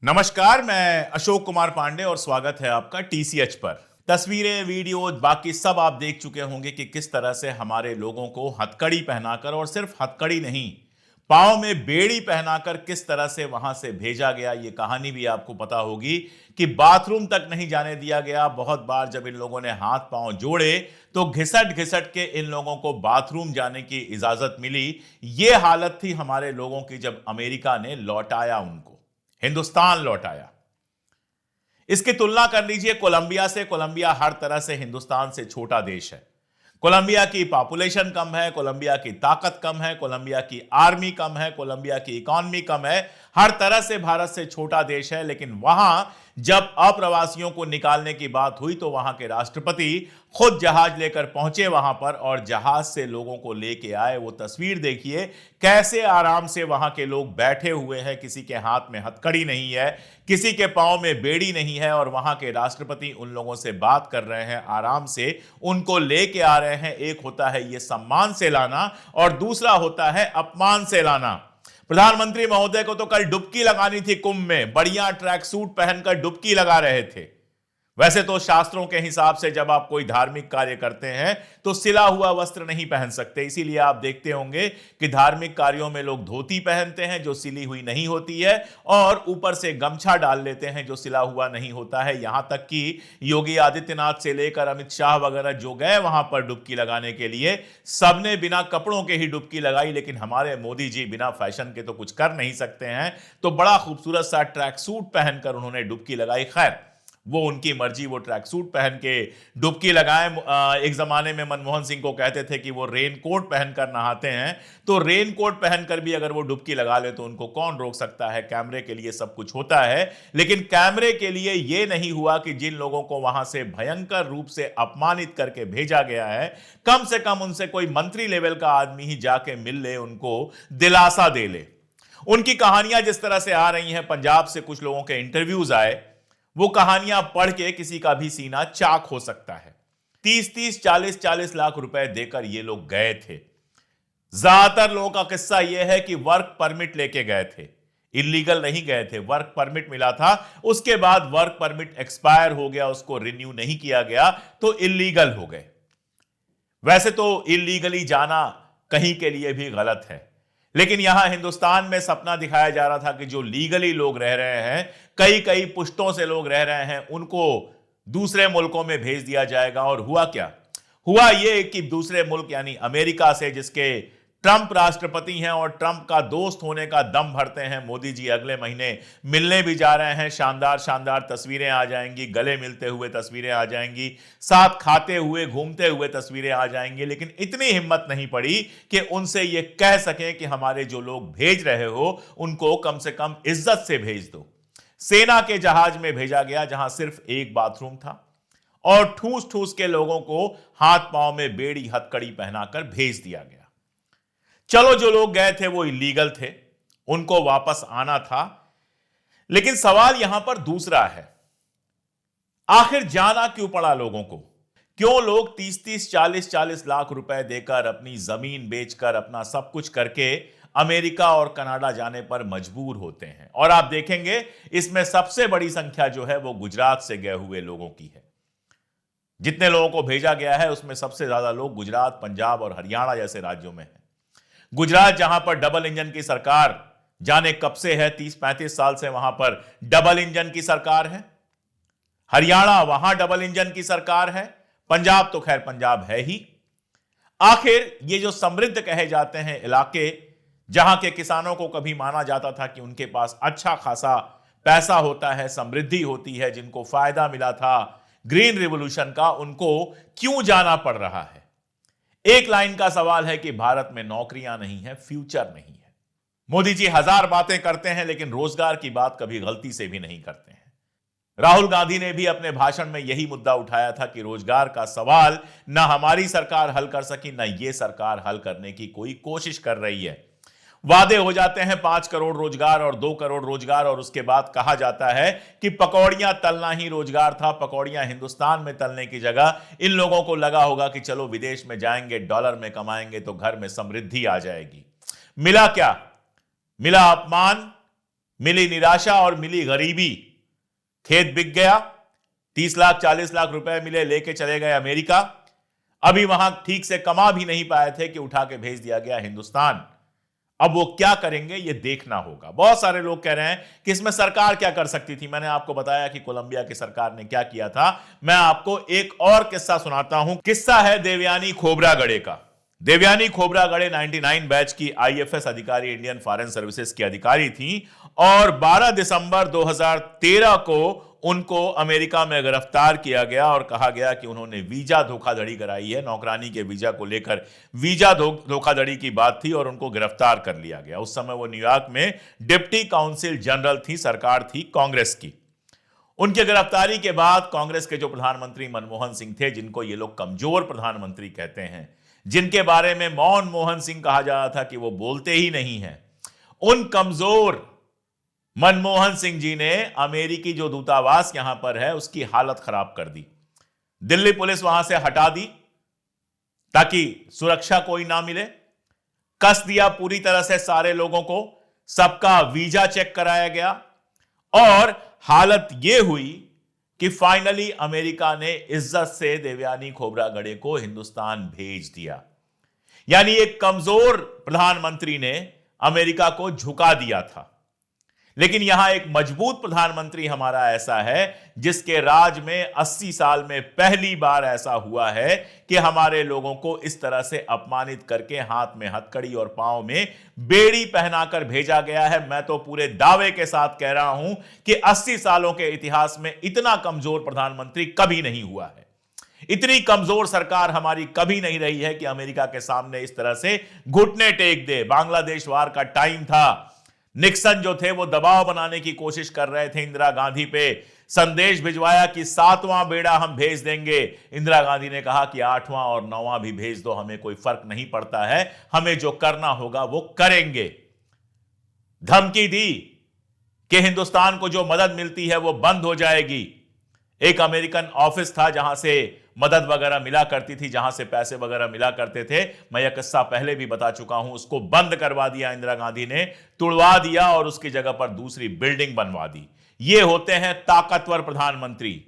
नमस्कार, मैं अशोक कुमार पांडे और स्वागत है आपका टीसीएच पर। तस्वीरें, वीडियो, बाकी सब आप देख चुके होंगे कि किस तरह से हमारे लोगों को हथकड़ी पहनाकर, और सिर्फ हथकड़ी नहीं, पांव में बेड़ी पहनाकर किस तरह से वहां से भेजा गया। ये कहानी भी आपको पता होगी कि बाथरूम तक नहीं जाने दिया गया। बहुत बार जब इन लोगों ने हाथ पांव जोड़े तो घिसट घिसट के इन लोगों को बाथरूम जाने की इजाजत मिली। ये हालत थी हमारे लोगों की जब अमेरिका ने लौटाया उनको, हिंदुस्तान लौटाया। इसकी तुलना कर लीजिए कोलंबिया से। कोलंबिया हर तरह से हिंदुस्तान से छोटा देश है। कोलंबिया की पॉपुलेशन कम है, कोलंबिया की ताकत कम है, कोलंबिया की आर्मी कम है, कोलंबिया की इकोनॉमी कम है। हर तरह से भारत से छोटा देश है। लेकिन वहां जब अप्रवासियों को निकालने की बात हुई तो वहां के राष्ट्रपति खुद जहाज लेकर पहुंचे वहां पर और जहाज से लोगों को लेके आए। वो तस्वीर देखिए, कैसे आराम से वहां के लोग बैठे हुए हैं। किसी के हाथ में हथकड़ी नहीं है, किसी के पांव में बेड़ी नहीं है, और वहां के राष्ट्रपति उन लोगों से बात कर रहे हैं, आराम से उनको लेके आ रहे हैं। एक होता है ये सम्मान से लाना और दूसरा होता है अपमान से लाना। प्रधानमंत्री महोदय को तो कल डुबकी लगानी थी कुंभ में, बढ़िया ट्रैक सूट पहनकर डुबकी लगा रहे थे। वैसे तो शास्त्रों के हिसाब से जब आप कोई धार्मिक कार्य करते हैं तो सिला हुआ वस्त्र नहीं पहन सकते। इसीलिए आप देखते होंगे कि धार्मिक कार्यों में लोग धोती पहनते हैं जो सिली हुई नहीं होती है, और ऊपर से गमछा डाल लेते हैं जो सिला हुआ नहीं होता है। यहां तक कि योगी आदित्यनाथ से लेकर अमित शाह वगैरह जो गए वहां पर डुबकी लगाने के लिए, सबने बिना कपड़ों के ही डुबकी लगाई। लेकिन हमारे मोदी जी बिना फैशन के तो कुछ कर नहीं सकते हैं, तो बड़ा खूबसूरत सा ट्रैक सूट पहनकर उन्होंने डुबकी लगाई। खैर, वो उनकी मर्जी, वो ट्रैक सूट पहन के डुबकी लगाएं। एक जमाने में मनमोहन सिंह को कहते थे कि वो रेन कोट पहनकर नहाते हैं, तो रेन कोट पहनकर भी अगर वो डुबकी लगा ले तो उनको कौन रोक सकता है। कैमरे के लिए सब कुछ होता है, लेकिन कैमरे के लिए ये नहीं हुआ कि जिन लोगों को वहां से भयंकर रूप से अपमानित करके भेजा गया है, कम से कम उनसे कोई मंत्री लेवल का आदमी ही जाके मिल ले, उनको दिलासा दे ले। उनकी कहानियां जिस तरह से आ रही हैं, पंजाब से कुछ लोगों के इंटरव्यूज आए, वो कहानियां पढ़ के किसी का भी सीना चाक हो सकता है। 30-30, 40-40 लाख रुपए देकर ये लोग गए थे। ज्यादातर लोगों का किस्सा यह है कि वर्क परमिट लेके गए थे, इलीगल नहीं गए थे। वर्क परमिट मिला था, उसके बाद वर्क परमिट एक्सपायर हो गया, उसको रिन्यू नहीं किया गया तो इलीगल हो गए। वैसे तो इलीगली जाना कहीं के लिए भी गलत है, लेकिन यहां हिंदुस्तान में सपना दिखाया जा रहा था कि जो लीगली लोग रह रहे हैं, कई कई पुश्तों से लोग रह रहे हैं, उनको दूसरे मुल्कों में भेज दिया जाएगा। और हुआ क्या? हुआ यह कि दूसरे मुल्क यानी अमेरिका से, जिसके ट्रंप राष्ट्रपति हैं और ट्रंप का दोस्त होने का दम भरते हैं, मोदी जी अगले महीने मिलने भी जा रहे हैं। शानदार शानदार तस्वीरें आ जाएंगी, गले मिलते हुए तस्वीरें आ जाएंगी, साथ खाते हुए घूमते हुए तस्वीरें आ जाएंगी। लेकिन इतनी हिम्मत नहीं पड़ी कि उनसे यह कह सकें कि हमारे जो लोग भेज रहे हो उनको कम से कम इज्जत से भेज दो। सेना के जहाज में भेजा गया जहां सिर्फ एक बाथरूम था, और ठूस ठूस के लोगों को हाथ पांव में बेड़ी हथकड़ी पहनाकर भेज दिया गया। चलो, जो लोग गए थे वो इलीगल थे, उनको वापस आना था। लेकिन सवाल यहां पर दूसरा है, आखिर जाना क्यों पड़ा लोगों को? क्यों लोग 30-30, 40-40 लाख रुपए देकर, अपनी जमीन बेचकर, अपना सब कुछ करके अमेरिका और कनाडा जाने पर मजबूर होते हैं? और आप देखेंगे इसमें सबसे बड़ी संख्या जो है वो गुजरात से गए हुए लोगों की है। जितने लोगों को भेजा गया है उसमें सबसे ज्यादा लोग गुजरात, पंजाब और हरियाणा जैसे राज्यों में हैं। गुजरात जहां पर डबल इंजन की सरकार जाने कब से है, 30-35 साल से वहां पर डबल इंजन की सरकार है। हरियाणा, वहां डबल इंजन की सरकार है। पंजाब तो खैर पंजाब है ही। आखिर ये जो समृद्ध कहे जाते हैं इलाके, जहां के किसानों को कभी माना जाता था कि उनके पास अच्छा खासा पैसा होता है, समृद्धि होती है, जिनको फायदा मिला था ग्रीन रिवॉल्यूशन का, उनको क्यों जाना पड़ रहा है? एक लाइन का सवाल है कि भारत में नौकरियां नहीं है, फ्यूचर नहीं है। मोदी जी हजार बातें करते हैं लेकिन रोजगार की बात कभी गलती से भी नहीं करते हैं। राहुल गांधी ने भी अपने भाषण में यही मुद्दा उठाया था कि रोजगार का सवाल ना हमारी सरकार हल कर सकी, ना ये सरकार हल करने की कोई कोशिश कर रही है। वादे हो जाते हैं 5 करोड़ रोजगार और 2 करोड़ रोजगार, और उसके बाद कहा जाता है कि पकौड़ियां तलना ही रोजगार था। पकौड़ियां हिंदुस्तान में तलने की जगह इन लोगों को लगा होगा कि चलो विदेश में जाएंगे, डॉलर में कमाएंगे तो घर में समृद्धि आ जाएगी। मिला क्या? मिला अपमान, मिली निराशा और मिली गरीबी। खेत बिक गया, 30 लाख 40 लाख रुपए मिले, लेके चले गए अमेरिका। अभी वहां ठीक से कमा भी नहीं पाए थे कि उठा के भेज दिया गया हिंदुस्तान। अब वो क्या करेंगे ये देखना होगा। बहुत सारे लोग कह रहे हैं कि इसमें सरकार क्या कर सकती थी। मैंने आपको बताया कि कोलंबिया की सरकार ने क्या किया था। मैं आपको एक और किस्सा सुनाता हूं। किस्सा है देवयानी खोबरागड़े का। देवयानी खोबरागड़े 99 बैच की आईएफएस अधिकारी, इंडियन फॉरेन सर्विसेज की अधिकारी थी और 12 दिसंबर 2013 को उनको अमेरिका में गिरफ्तार किया गया और कहा गया कि उन्होंने वीजा धोखाधड़ी कराई है। नौकरानी के वीजा को लेकर वीजा धोखाधड़ी की बात थी और उनको गिरफ्तार कर लिया गया। उस समय वो न्यूयॉर्क में डिप्टी काउंसिल जनरल थी, सरकार थी कांग्रेस की। उनकी गिरफ्तारी के बाद कांग्रेस के जो प्रधानमंत्री मनमोहन सिंह थे, जिनको ये लोग कमजोर प्रधानमंत्री कहते हैं, जिनके बारे में मौन मोहन सिंह कहा जाता था कि वो बोलते ही नहीं हैं, उन कमजोर मनमोहन सिंह जी ने अमेरिकी जो दूतावास यहां पर है उसकी हालत खराब कर दी। दिल्ली पुलिस वहां से हटा दी ताकि सुरक्षा कोई ना मिले। कस दिया पूरी तरह से सारे लोगों को, सबका वीजा चेक कराया गया और हालत यह हुई कि फाइनली अमेरिका ने इज्जत से देवयानी खोबरागड़े को हिंदुस्तान भेज दिया। यानी एक कमजोर प्रधानमंत्री ने अमेरिका को झुका दिया था। लेकिन यहां एक मजबूत प्रधानमंत्री हमारा ऐसा है जिसके राज में 80 साल में पहली बार ऐसा हुआ है कि हमारे लोगों को इस तरह से अपमानित करके हाथ में हथकड़ी और पांव में बेड़ी पहनाकर भेजा गया है। मैं तो पूरे दावे के साथ कह रहा हूं कि 80 सालों के इतिहास में इतना कमजोर प्रधानमंत्री कभी नहीं हुआ है। इतनी कमजोर सरकार हमारी कभी नहीं रही है कि अमेरिका के सामने इस तरह से घुटने टेक दे। बांग्लादेश वार का टाइम था, निक्सन जो थे वो दबाव बनाने की कोशिश कर रहे थे इंदिरा गांधी पे, संदेश भिजवाया कि 7वां बेड़ा हम भेज देंगे। इंदिरा गांधी ने कहा कि 8वां और 9वां भी भेज दो, हमें कोई फर्क नहीं पड़ता है, हमें जो करना होगा वो करेंगे। धमकी दी कि हिंदुस्तान को जो मदद मिलती है वो बंद हो जाएगी। एक अमेरिकन ऑफिस था जहां से मदद वगैरह मिला करती थी, जहां से पैसे वगैरह मिला करते थे, मैं यह किस्सा पहले भी बता चुका हूं। उसको बंद करवा दिया इंदिरा गांधी ने, तुड़वा दिया और उसकी जगह पर दूसरी बिल्डिंग बनवा दी। ये होते हैं ताकतवर प्रधानमंत्री।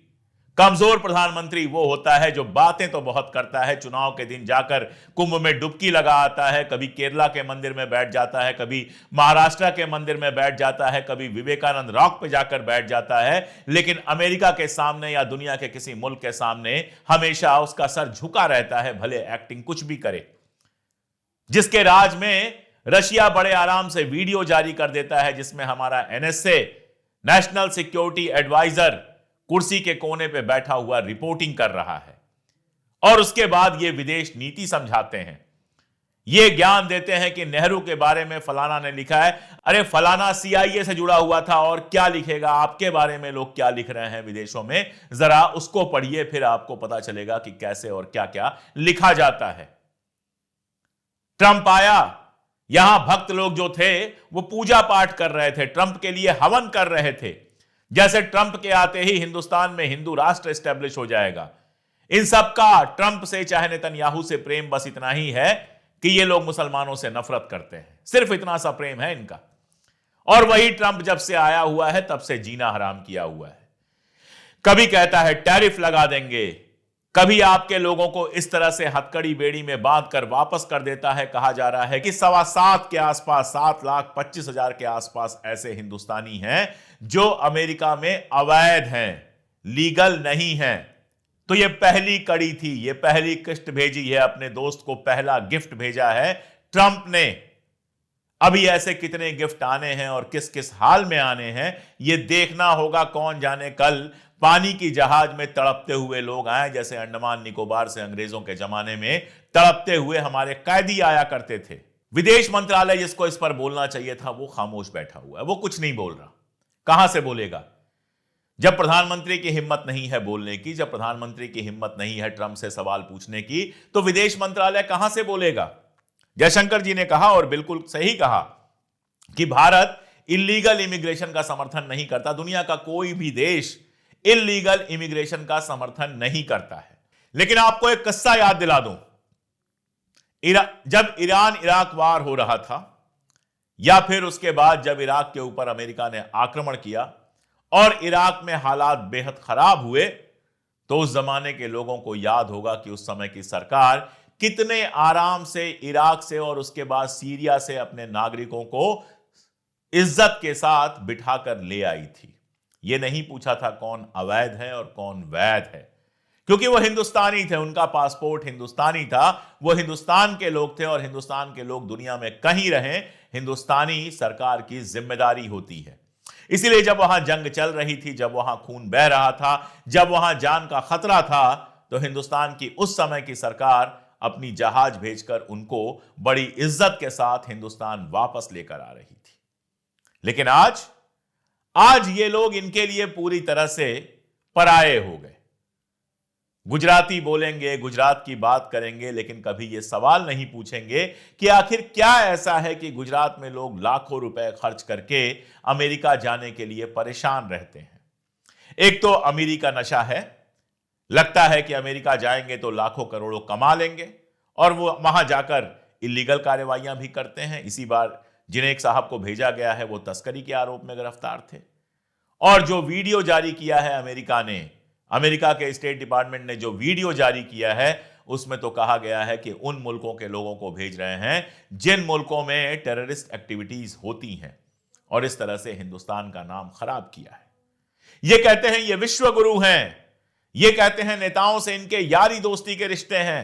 कमजोर प्रधानमंत्री वो होता है जो बातें तो बहुत करता है, चुनाव के दिन जाकर कुंभ में डुबकी लगा आता है, कभी केरला के मंदिर में बैठ जाता है, कभी महाराष्ट्र के मंदिर में बैठ जाता है, कभी विवेकानंद रॉक पे जाकर बैठ जाता है, लेकिन अमेरिका के सामने या दुनिया के किसी मुल्क के सामने हमेशा उसका सर झुका रहता है, भले एक्टिंग कुछ भी करे। जिसके राज में रशिया बड़े आराम से वीडियो जारी कर देता है जिसमें हमारा एनएसए, नेशनल सिक्योरिटी एडवाइजर, कुर्सी के कोने पे बैठा हुआ रिपोर्टिंग कर रहा है और उसके बाद ये विदेश नीति समझाते हैं। ये ज्ञान देते हैं कि नेहरू के बारे में फलाना ने लिखा है। अरे फलाना सीआईए से जुड़ा हुआ था और क्या लिखेगा, आपके बारे में लोग क्या लिख रहे हैं विदेशों में, जरा उसको पढ़िए, फिर आपको पता चलेगा कि कैसे और क्या क्या लिखा जाता है। ट्रंप आया, यहां भक्त लोग जो थे वो पूजा पाठ कर रहे थे, ट्रंप के लिए हवन कर रहे थे, जैसे ट्रंप के आते ही हिंदुस्तान में हिंदू राष्ट्र एस्टेब्लिश हो जाएगा। इन सब का ट्रंप से चाहे नेतन्याहू से प्रेम बस इतना ही है कि ये लोग मुसलमानों से नफरत करते हैं, सिर्फ इतना सा प्रेम है इनका। और वही ट्रंप जब से आया हुआ है तब से जीना हराम किया हुआ है। कभी कहता है टैरिफ लगा देंगे, कभी आपके लोगों को इस तरह से हथकड़ी बेड़ी में बांध कर वापस कर देता है। कहा जा रहा है कि 7.25 के आसपास, 7,25,000 के आसपास ऐसे हिंदुस्तानी हैं जो अमेरिका में अवैध हैं, लीगल नहीं हैं। तो ये पहली कड़ी थी, ये पहली किस्त भेजी है, अपने दोस्त को पहला गिफ्ट भेजा है ट्रंप ने। अभी ऐसे कितने गिफ्ट आने हैं और किस किस हाल में आने हैं ये देखना होगा। कौन जाने कल पानी की जहाज में तड़पते हुए लोग आए, जैसे अंडमान निकोबार से अंग्रेजों के जमाने में तड़पते हुए हमारे कैदी आया करते थे। विदेश मंत्रालय जिसको इस पर बोलना चाहिए था वो खामोश बैठा हुआ है, वो कुछ नहीं बोल रहा। कहां से बोलेगा जब प्रधानमंत्री की हिम्मत नहीं है बोलने की, जब प्रधानमंत्री की हिम्मत नहीं है ट्रंप से सवाल पूछने की, तो विदेश मंत्रालय कहां से बोलेगा। जयशंकर जी ने कहा और बिल्कुल सही कहा कि भारत इलीगल इमिग्रेशन का समर्थन नहीं करता। दुनिया का कोई भी देश इलीगल इमिग्रेशन का समर्थन नहीं करता है। लेकिन आपको एक किस्सा याद दिला दूं, जब ईरान इराक वार हो रहा था, या फिर उसके बाद जब इराक के ऊपर अमेरिका ने आक्रमण किया और इराक में हालात बेहद खराब हुए, तो उस जमाने के लोगों को याद होगा कि उस समय की सरकार कितने आराम से इराक से और उसके बाद सीरिया से अपने नागरिकों को इज्जत के साथ बिठाकर ले आई थी। यह नहीं पूछा था कौन अवैध है और कौन वैध है, क्योंकि वो हिंदुस्तानी थे, उनका पासपोर्ट हिंदुस्तानी था, वो हिंदुस्तान के लोग थे और हिंदुस्तान के लोग दुनिया में कहीं रहें, हिंदुस्तानी सरकार की जिम्मेदारी होती है। इसीलिए जब वहां जंग चल रही थी, जब वहां खून बह रहा था, जब वहां जान का खतरा था, तो हिंदुस्तान की उस समय की सरकार अपनी जहाज भेजकर उनको बड़ी इज्जत के साथ हिंदुस्तान वापस लेकर आ रही थी। लेकिन आज ये लोग इनके लिए पूरी तरह से पराये हो गए। गुजराती बोलेंगे, गुजरात की बात करेंगे, लेकिन कभी यह सवाल नहीं पूछेंगे कि आखिर क्या ऐसा है कि गुजरात में लोग लाखों रुपए खर्च करके अमेरिका जाने के लिए परेशान रहते हैं। एक तो अमीरी का नशा है, लगता है कि अमेरिका जाएंगे तो लाखों करोड़ों कमा लेंगे, और वो वहां जाकर इलीगल कार्रवाइयां भी करते हैं। इसी बार जिनेक साहब को भेजा गया है वो तस्करी के आरोप में गिरफ्तार थे। और जो वीडियो जारी किया है अमेरिका के स्टेट डिपार्टमेंट ने जो वीडियो जारी किया है, उसमें तो कहा गया है कि उन मुल्कों के लोगों को भेज रहे हैं जिन मुल्कों में टेररिस्ट एक्टिविटीज होती हैं, और इस तरह से हिंदुस्तान का नाम खराब किया है। ये कहते हैं ये विश्व गुरु हैं, ये कहते हैं नेताओं से इनके यारी दोस्ती के रिश्ते हैं।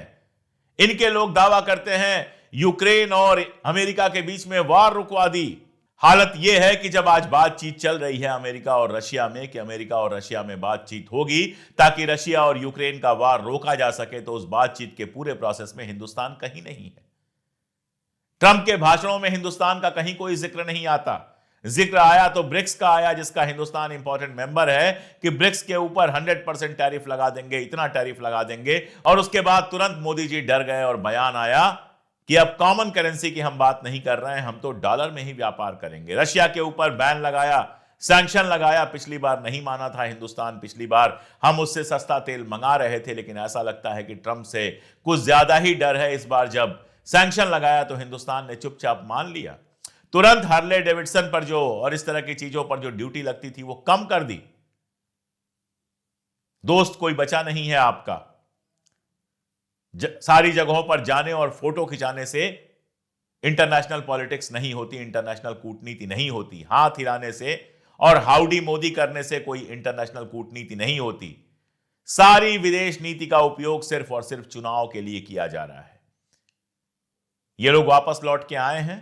इनके लोग दावा करते हैं यूक्रेन और अमेरिका के बीच में वार रुकवा दी। हालत यह है कि जब आज बातचीत चल रही है अमेरिका और रशिया में, कि अमेरिका और रशिया में बातचीत होगी ताकि रशिया और यूक्रेन का वार रोका जा सके, तो उस बातचीत के पूरे प्रोसेस में हिंदुस्तान कहीं नहीं है। ट्रंप के भाषणों में हिंदुस्तान का कहीं कोई जिक्र नहीं आता। जिक्र आया तो ब्रिक्स का आया, जिसका हिंदुस्तान इंपॉर्टेंट मेंबर है, कि ब्रिक्स के ऊपर 100% टैरिफ लगा देंगे, इतना टैरिफ लगा देंगे। और उसके बाद तुरंत मोदी जी डर गए और बयान आया कि अब कॉमन करेंसी की हम बात नहीं कर रहे हैं, हम तो डॉलर में ही व्यापार करेंगे। रशिया के ऊपर बैन लगाया, सैंक्शन लगाया। पिछली बार नहीं माना था हिंदुस्तान, पिछली बार हम उससे सस्ता तेल मंगा रहे थे, लेकिन ऐसा लगता है कि ट्रंप से कुछ ज्यादा ही डर है। इस बार जब सैंक्शन लगाया तो हिंदुस्तान ने चुपचाप मान लिया। तुरंत हार्ले डेविडसन पर जो और इस तरह की चीजों पर जो ड्यूटी लगती थी वो कम कर दी। दोस्त कोई बचा नहीं है आपका। सारी जगहों पर जाने और फोटो खिंचाने से इंटरनेशनल पॉलिटिक्स नहीं होती, इंटरनेशनल कूटनीति नहीं होती। हाथ हिलाने से और हाउडी मोदी करने से कोई इंटरनेशनल कूटनीति नहीं होती। सारी विदेश नीति का उपयोग सिर्फ और सिर्फ चुनाव के लिए किया जा रहा है। ये लोग वापस लौट के आए हैं।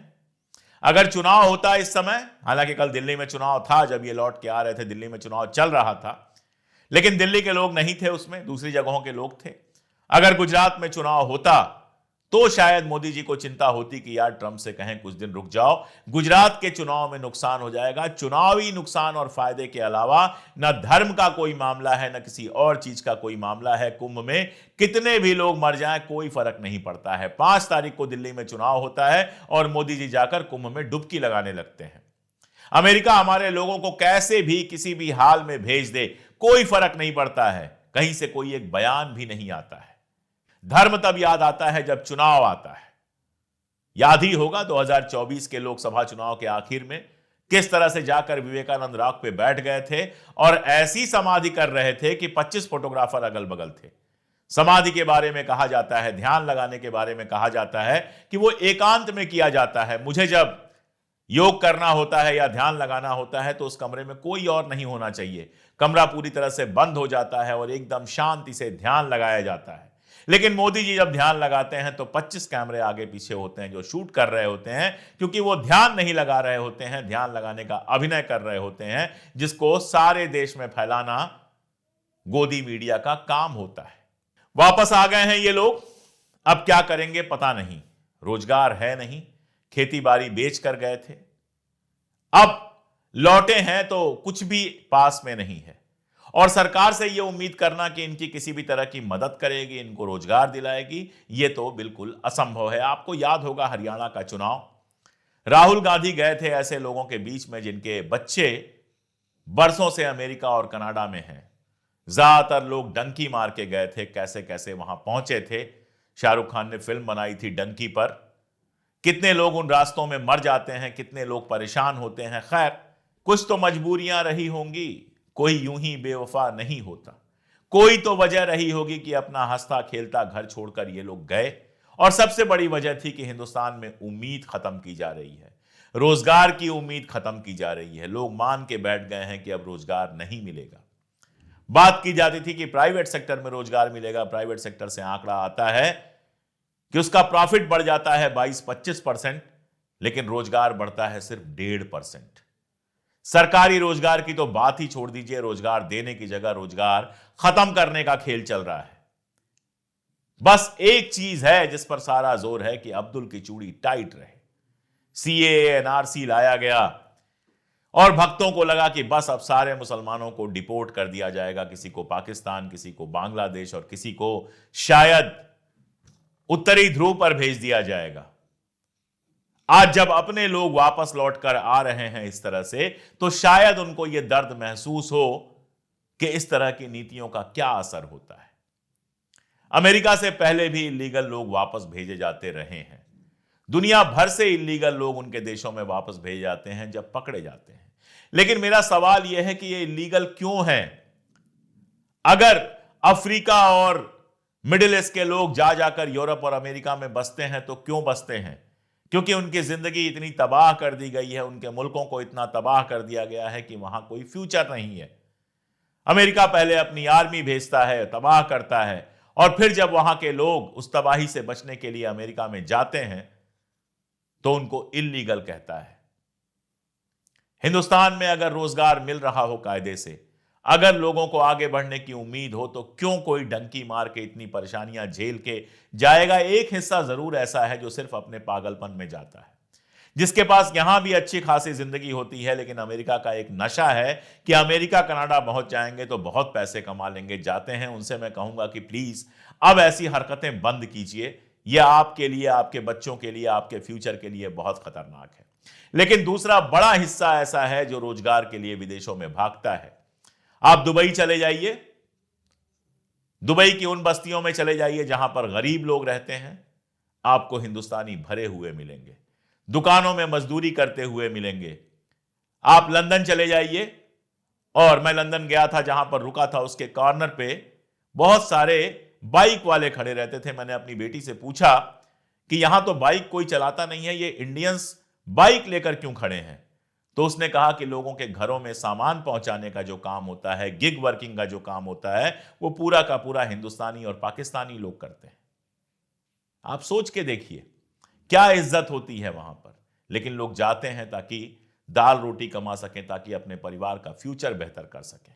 अगर चुनाव होता इस समय, हालांकि कल दिल्ली में चुनाव था, जब ये लौट के आ रहे थे दिल्ली में चुनाव चल रहा था, लेकिन दिल्ली के लोग नहीं थे उसमें, दूसरी जगहों के लोग थे। अगर गुजरात में चुनाव होता तो शायद मोदी जी को चिंता होती कि यार ट्रंप से कहें कुछ दिन रुक जाओ, गुजरात के चुनाव में नुकसान हो जाएगा। चुनावी नुकसान और फायदे के अलावा न धर्म का कोई मामला है, न किसी और चीज का कोई मामला है। कुंभ में कितने भी लोग मर जाएं कोई फर्क नहीं पड़ता है। 5 तारीख को दिल्ली में चुनाव होता है और मोदी जी जाकर कुंभ में डुबकी लगाने लगते हैं। अमेरिका हमारे लोगों को कैसे भी किसी भी हाल में भेज दे, कोई फर्क नहीं पड़ता है। कहीं से कोई एक बयान भी नहीं आता है। धर्म तब याद आता है जब चुनाव आता है। याद ही होगा 2024 के लोकसभा चुनाव के आखिर में किस तरह से जाकर विवेकानंद रॉक पे बैठ गए थे और ऐसी समाधि कर रहे थे कि 25 फोटोग्राफर अगल बगल थे। समाधि के बारे में कहा जाता है, ध्यान लगाने के बारे में कहा जाता है कि वो एकांत में किया जाता है। मुझे जब योग करना होता है या ध्यान लगाना होता है तो उस कमरे में कोई और नहीं होना चाहिए। कमरा पूरी तरह से बंद हो जाता है और एकदम शांति से ध्यान लगाया जाता है। लेकिन मोदी जी जब ध्यान लगाते हैं तो 25 कैमरे आगे पीछे होते हैं जो शूट कर रहे होते हैं, क्योंकि वो ध्यान नहीं लगा रहे होते हैं, ध्यान लगाने का अभिनय कर रहे होते हैं, जिसको सारे देश में फैलाना गोदी मीडिया का काम होता है। वापस आ गए हैं ये लोग, अब क्या करेंगे पता नहीं। रोजगार है नहीं, खेती बाड़ी बेच कर गए थे, अब लौटे हैं तो कुछ भी पास में नहीं है। और सरकार से यह उम्मीद करना कि इनकी किसी भी तरह की मदद करेगी, इनको रोजगार दिलाएगी, यह तो बिल्कुल असंभव है। आपको याद होगा हरियाणा का चुनाव, राहुल गांधी गए थे ऐसे लोगों के बीच में जिनके बच्चे बरसों से अमेरिका और कनाडा में हैं। ज्यादातर लोग डंकी मार के गए थे, कैसे कैसे वहां पहुंचे थे। शाहरुख खान ने फिल्म बनाई थी डंकी पर, कितने लोग उन रास्तों में मर जाते हैं, कितने लोग परेशान होते हैं। खैर, कुछ तो मजबूरियां रही होंगी, कोई यूं ही बेवफा नहीं होता। कोई तो वजह रही होगी कि अपना हंसता खेलता घर छोड़कर ये लोग गए, और सबसे बड़ी वजह थी कि हिंदुस्तान में उम्मीद खत्म की जा रही है, रोजगार की उम्मीद खत्म की जा रही है। लोग मान के बैठ गए हैं कि अब रोजगार नहीं मिलेगा। बात की जाती थी कि प्राइवेट सेक्टर में रोजगार मिलेगा। प्राइवेट सेक्टर से आंकड़ा आता है कि उसका प्रॉफिट बढ़ जाता है 22-25%, लेकिन रोजगार बढ़ता है सिर्फ 1.5%। सरकारी रोजगार की तो बात ही छोड़ दीजिए, रोजगार देने की जगह रोजगार खत्म करने का खेल चल रहा है। बस एक चीज है जिस पर सारा जोर है कि अब्दुल की चूड़ी टाइट रहे। सीएए एनआरसी लाया गया और भक्तों को लगा कि बस अब सारे मुसलमानों को डिपोर्ट कर दिया जाएगा, किसी को पाकिस्तान, किसी को बांग्लादेश और किसी को शायद उत्तरी ध्रुव पर भेज दिया जाएगा। आज जब अपने लोग वापस लौटकर आ रहे हैं इस तरह से, तो शायद उनको यह दर्द महसूस हो कि इस तरह की नीतियों का क्या असर होता है। अमेरिका से पहले भी इल्लीगल लोग वापस भेजे जाते रहे हैं। दुनिया भर से इल्लीगल लोग उनके देशों में वापस भेजे जाते हैं जब पकड़े जाते हैं। लेकिन मेरा सवाल यह है कि ये इल्लीगल क्यों है? अगर अफ्रीका और मिडिल ईस्ट के लोग जा जाकर यूरोप और अमेरिका में बसते हैं तो क्यों बसते हैं? क्योंकि उनकी जिंदगी इतनी तबाह कर दी गई है, उनके मुल्कों को इतना तबाह कर दिया गया है कि वहां कोई फ्यूचर नहीं है। अमेरिका पहले अपनी आर्मी भेजता है, तबाह करता है, और फिर जब वहां के लोग उस तबाही से बचने के लिए अमेरिका में जाते हैं तो उनको इल्लीगल कहता है। हिंदुस्तान में अगर रोजगार मिल रहा हो कायदे से, अगर लोगों को आगे बढ़ने की उम्मीद हो, तो क्यों कोई डंकी मार के इतनी परेशानियां झेल के जाएगा? एक हिस्सा जरूर ऐसा है जो सिर्फ अपने पागलपन में जाता है, जिसके पास यहां भी अच्छी खासी जिंदगी होती है, लेकिन अमेरिका का एक नशा है कि अमेरिका कनाडा पहुंच जाएंगे तो बहुत पैसे कमा लेंगे। जाते हैं, उनसे मैं कहूंगा कि प्लीज अब ऐसी हरकतें बंद कीजिए। यह आपके लिए, आपके बच्चों के लिए, आपके फ्यूचर के लिए बहुत खतरनाक है। लेकिन दूसरा बड़ा हिस्सा ऐसा है जो रोजगार के लिए विदेशों में भागता है। आप दुबई चले जाइए, दुबई की उन बस्तियों में चले जाइए जहां पर गरीब लोग रहते हैं, आपको हिंदुस्तानी भरे हुए मिलेंगे, दुकानों में मजदूरी करते हुए मिलेंगे। आप लंदन चले जाइए, और मैं लंदन गया था, जहां पर रुका था उसके कॉर्नर पे बहुत सारे बाइक वाले खड़े रहते थे। मैंने अपनी बेटी से पूछा कि यहां तो बाइक कोई चलाता नहीं है, ये इंडियंस बाइक लेकर क्यों खड़े हैं? तो उसने कहा कि लोगों के घरों में सामान पहुंचाने का जो काम होता है, गिग वर्किंग का जो काम होता है, वो पूरा का पूरा हिंदुस्तानी और पाकिस्तानी लोग करते हैं। आप सोच के देखिए क्या इज्जत होती है वहां पर। लेकिन लोग जाते हैं ताकि दाल रोटी कमा सकें, ताकि अपने परिवार का फ्यूचर बेहतर कर सकें।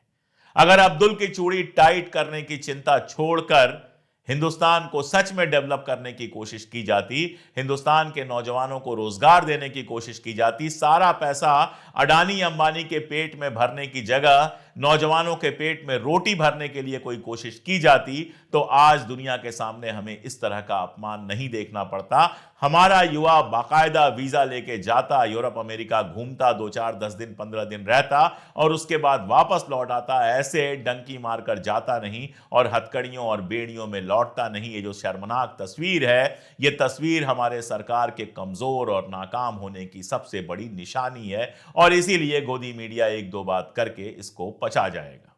अगर अब्दुल की चूड़ी टाइट करने की चिंता छोड़कर हिंदुस्तान को सच में डेवलप करने की कोशिश की जाती, हिंदुस्तान के नौजवानों को रोजगार देने की कोशिश की जाती, सारा पैसा अडानी अंबानी के पेट में भरने की जगह नौजवानों के पेट में रोटी भरने के लिए कोई कोशिश की जाती, तो आज दुनिया के सामने हमें इस तरह का अपमान नहीं देखना पड़ता। हमारा युवा बाकायदा वीजा लेके जाता, यूरोप अमेरिका घूमता, 2-4-10 दिन 15 दिन रहता, और उसके बाद वापस लौट आता। ऐसे डंकी मारकर जाता नहीं और हथकड़ियों और बेड़ियों में लौटता नहीं। ये जो शर्मनाक तस्वीर है, ये तस्वीर हमारे सरकार के कमजोर और नाकाम होने की सबसे बड़ी निशानी है, और इसीलिए गोदी मीडिया 1-2 बात करके इसको पचा जाएगा।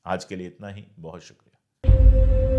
आज के लिए इतना ही, बहुत शुक्रिया।